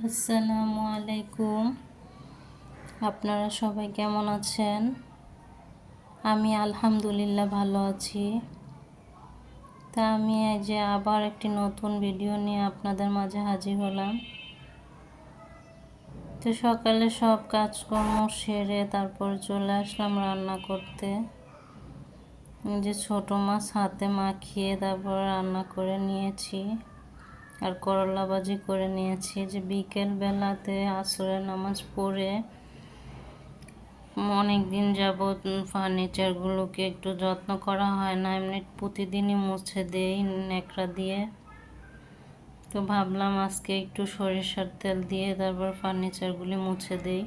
আসসালামু আলাইকুম। আপনারা সবাই কেমন আছেন? আমি আলহামদুলিল্লাহ ভালো আছি। তা আমি এই যে আবার একটি নতুন ভিডিও নিয়ে আপনাদের মাঝে হাজির হলাম। তো সকালে সব কাজকর্ম সেরে তারপর চলে আসলাম রান্না করতে। যে ছোট মাছ হাতে মাখিয়ে তারপর রান্না করে নিয়েছি, আর করলা ভাজি করে নিয়েছি। যে বিকেল বেলাতে আসরের নামাজ পড়ে অনেক দিন যাবৎ ফার্নিচারগুলোকে একটু যত্ন করা হয় না, এমনি প্রতিদিনই মুছে দেই ন্যাকড়া দিয়ে। তো ভাবলাম আজকে একটু সরিষার তেল দিয়ে তারপর ফার্নিচারগুলি মুছে দেই।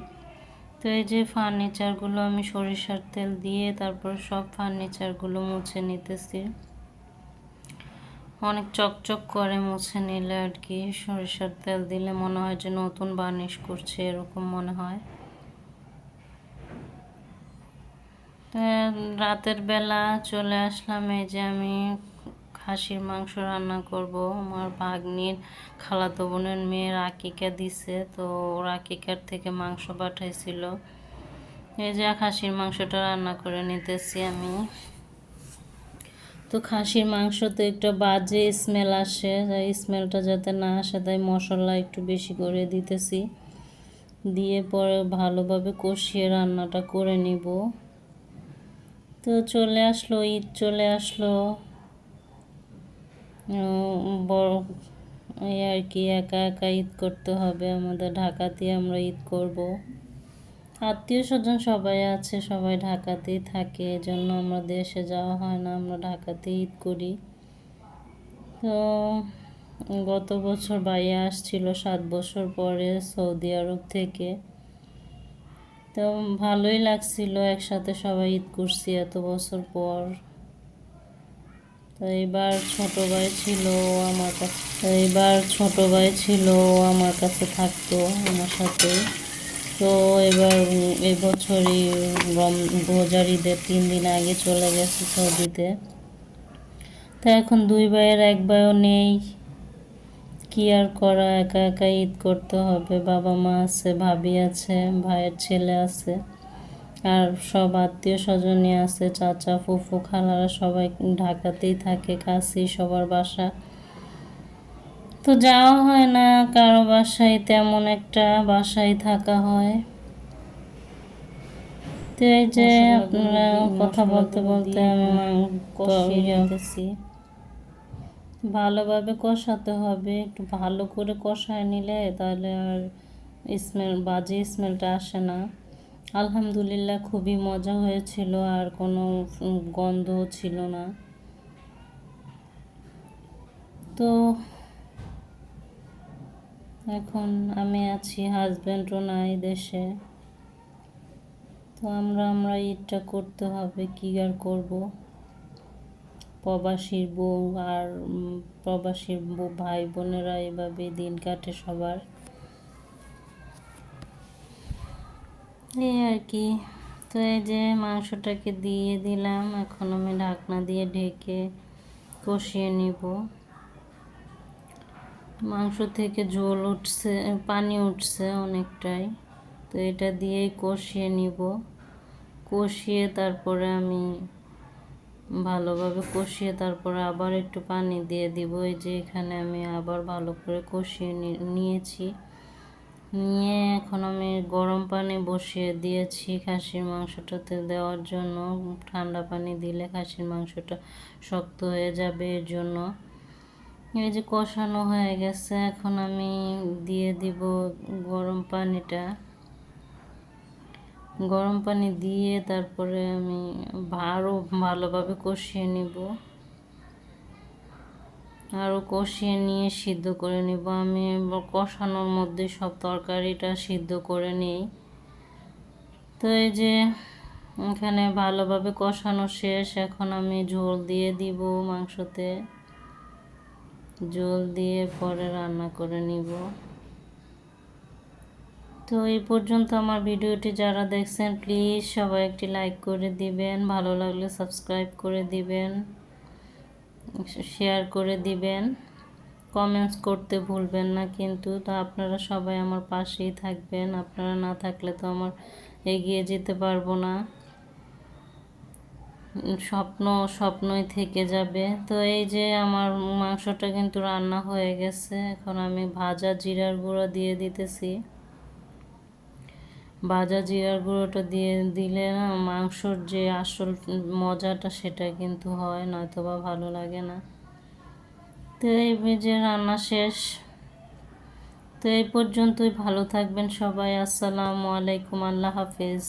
তো এই যে ফার্নিচারগুলো আমি সরিষার তেল দিয়ে তারপর সব ফার্নিচারগুলো মুছে নিতেছি। অনেক চকচক করে মুছে নিলে আর কি, সরিষার তেল দিলে মনে হয় যে নতুন বার্নিশ করছে, এরকম মনে হয়। রাতের বেলা চলে আসলাম, এই যে আমি খাসির মাংস রান্না করব। আমার ভাগ্নির খালাতো বোনের মেয়ের আকিকা দিছে, তো ওর আকিকার থেকে মাংস পাঠাইছিল। এই যে খাসির মাংসটা রান্না করে নিতেছি আমি। তো খাসির মাংস তো একটা বাজে স্মেল আসে, স্মেলটা যাতে না আসে তাই মশলা একটু বেশি করে দিতেছি। দিয়ে পরে ভালোভাবে কষিয়ে রান্নাটা করে নিব। তো চলে আসলো ঈদ, চলে আসলো বড় এই আর কি, একা একা ঈদ করতে হবে আমাদের। ঢাকাতেই আমরা ঈদ করব। আত্মীয় স্বজন সবাই আছে, সবাই ঢাকাতেই থাকে, এজন্য আমরা দেশে যাওয়া হয় না, আমরা ঢাকাতেই ঈদ করি। তো গত বছর ভাইয়া আসছিল 7 বছর পরে সৌদি আরব থেকে। তো ভালোই লাগছিল, একসাথে সবাই ঈদ করছি এত বছর পর। তো এবার ছোট ভাই ছিল আমার কাছে থাকতো আমার সাথে। তো এবার এবছরই রোজার ঈদের 3 দিন আগে চলে গেছে সৌদিতে। তো এখন 2 ভাইয়ের 1 ভাইও নেই, কি আর করা, একা একা ঈদ করতে হবে। বাবা মা আছে, ভাবি আছে, ভাইয়ের ছেলে আছে, আর সব আত্মীয় স্বজনই আছে, চাচা ফুফু খালারা সবাই ঢাকাতেই থাকে, কাছেই সবার বাসা। তো যাওয়া হয় না কারো বাসায়, তেমন একটা বাসায় থাকা হয়। তো এই যে আপনারা কথা বলতে বলতে আমি কষিয়েছি। ভালোভাবে কষাতে হবে, একটু ভালো করে কষায় নিলে তাহলে আর বাজে স্মেলটা আসে না। আলহামদুলিল্লাহ খুবই মজা হয়েছিল, আর কোনো গন্ধ ছিল না। তো এখন আমি আছি, হাজব্যান্ডও নাই দেশে। তো আমরা ঈদটা করতে হবে, কি আর করবো। প্রবাসীর বউ আর প্রবাসীর ভাই বোনেরা এভাবে দিন কাটে সবার, এই আর কি। তো এই যে মাংসটাকে দিয়ে দিলাম, এখন আমি ঢাকনা দিয়ে ঢেকে কষিয়ে নিব। মাংস থেকে ঝোল উঠছে, পানি উঠছে অনেকটাই। তো এটা দিয়েই কষিয়ে নিব। কষিয়ে তারপরে আমি ভালোভাবে কষিয়ে তারপরে আবার একটু পানি দিয়ে দিব। এই যে এখানে আমি আবার ভালো করে কষিয়ে নিয়েছি। নিয়ে এখন আমি গরম পানি বসিয়ে দিয়েছি খাসির মাংসটাতে দেওয়ার জন্য। ঠান্ডা পানি দিলে খাসির মাংসটা শক্ত হয়ে যাবে, এর জন্য। এই যে কষানো হয়ে গেছে, এখন আমি দিয়ে দিব গরম পানিটা। গরম পানি দিয়ে তারপরে আমি আরও ভালোভাবে কষিয়ে নিব, আরও কষিয়ে নিয়ে সিদ্ধ করে নিব। আমি কষানোর মধ্যে সব তরকারিটা সিদ্ধ করে নিই। তো এই যে এখানে ভালোভাবে কষানো শেষ, এখন আমি ঝোল দিয়ে দিব মাংসতে। ঝোল দিয়ে পরে রান্না করে নিব। তো এই পর্যন্ত আমার ভিডিওটি যারা দেখছেন প্লিজ সবাই একটি লাইক করে দিবেন, ভালো লাগলে সাবস্ক্রাইব করে দিবেন, শেয়ার করে দিবেন। কমেন্টস করতে ভুলবেন না কিন্তু। তো আপনারা সবাই আমার পাশেই থাকবেন, আপনারা না থাকলে তো আমার এগিয়ে যেতে পারবো না, স্বপ্নই থেকে যাবে। তো এই যে আমার মাংসটা কিন্তু রান্না হয়ে গেছে, এখন আমি ভাজা জিরার গুঁড়ো দিয়ে দিতেছি। ভাজা জিরার গুঁড়োটা দিয়ে দিলে না মাংসর যে আসল মজাটা সেটা কিন্তু হয়, নয়তো বা ভালো লাগে না। তো এই যে রান্না শেষ। তো এই পর্যন্তই, ভালো থাকবেন সবাই। আসসালামু আলাইকুম, আল্লাহ হাফেজ।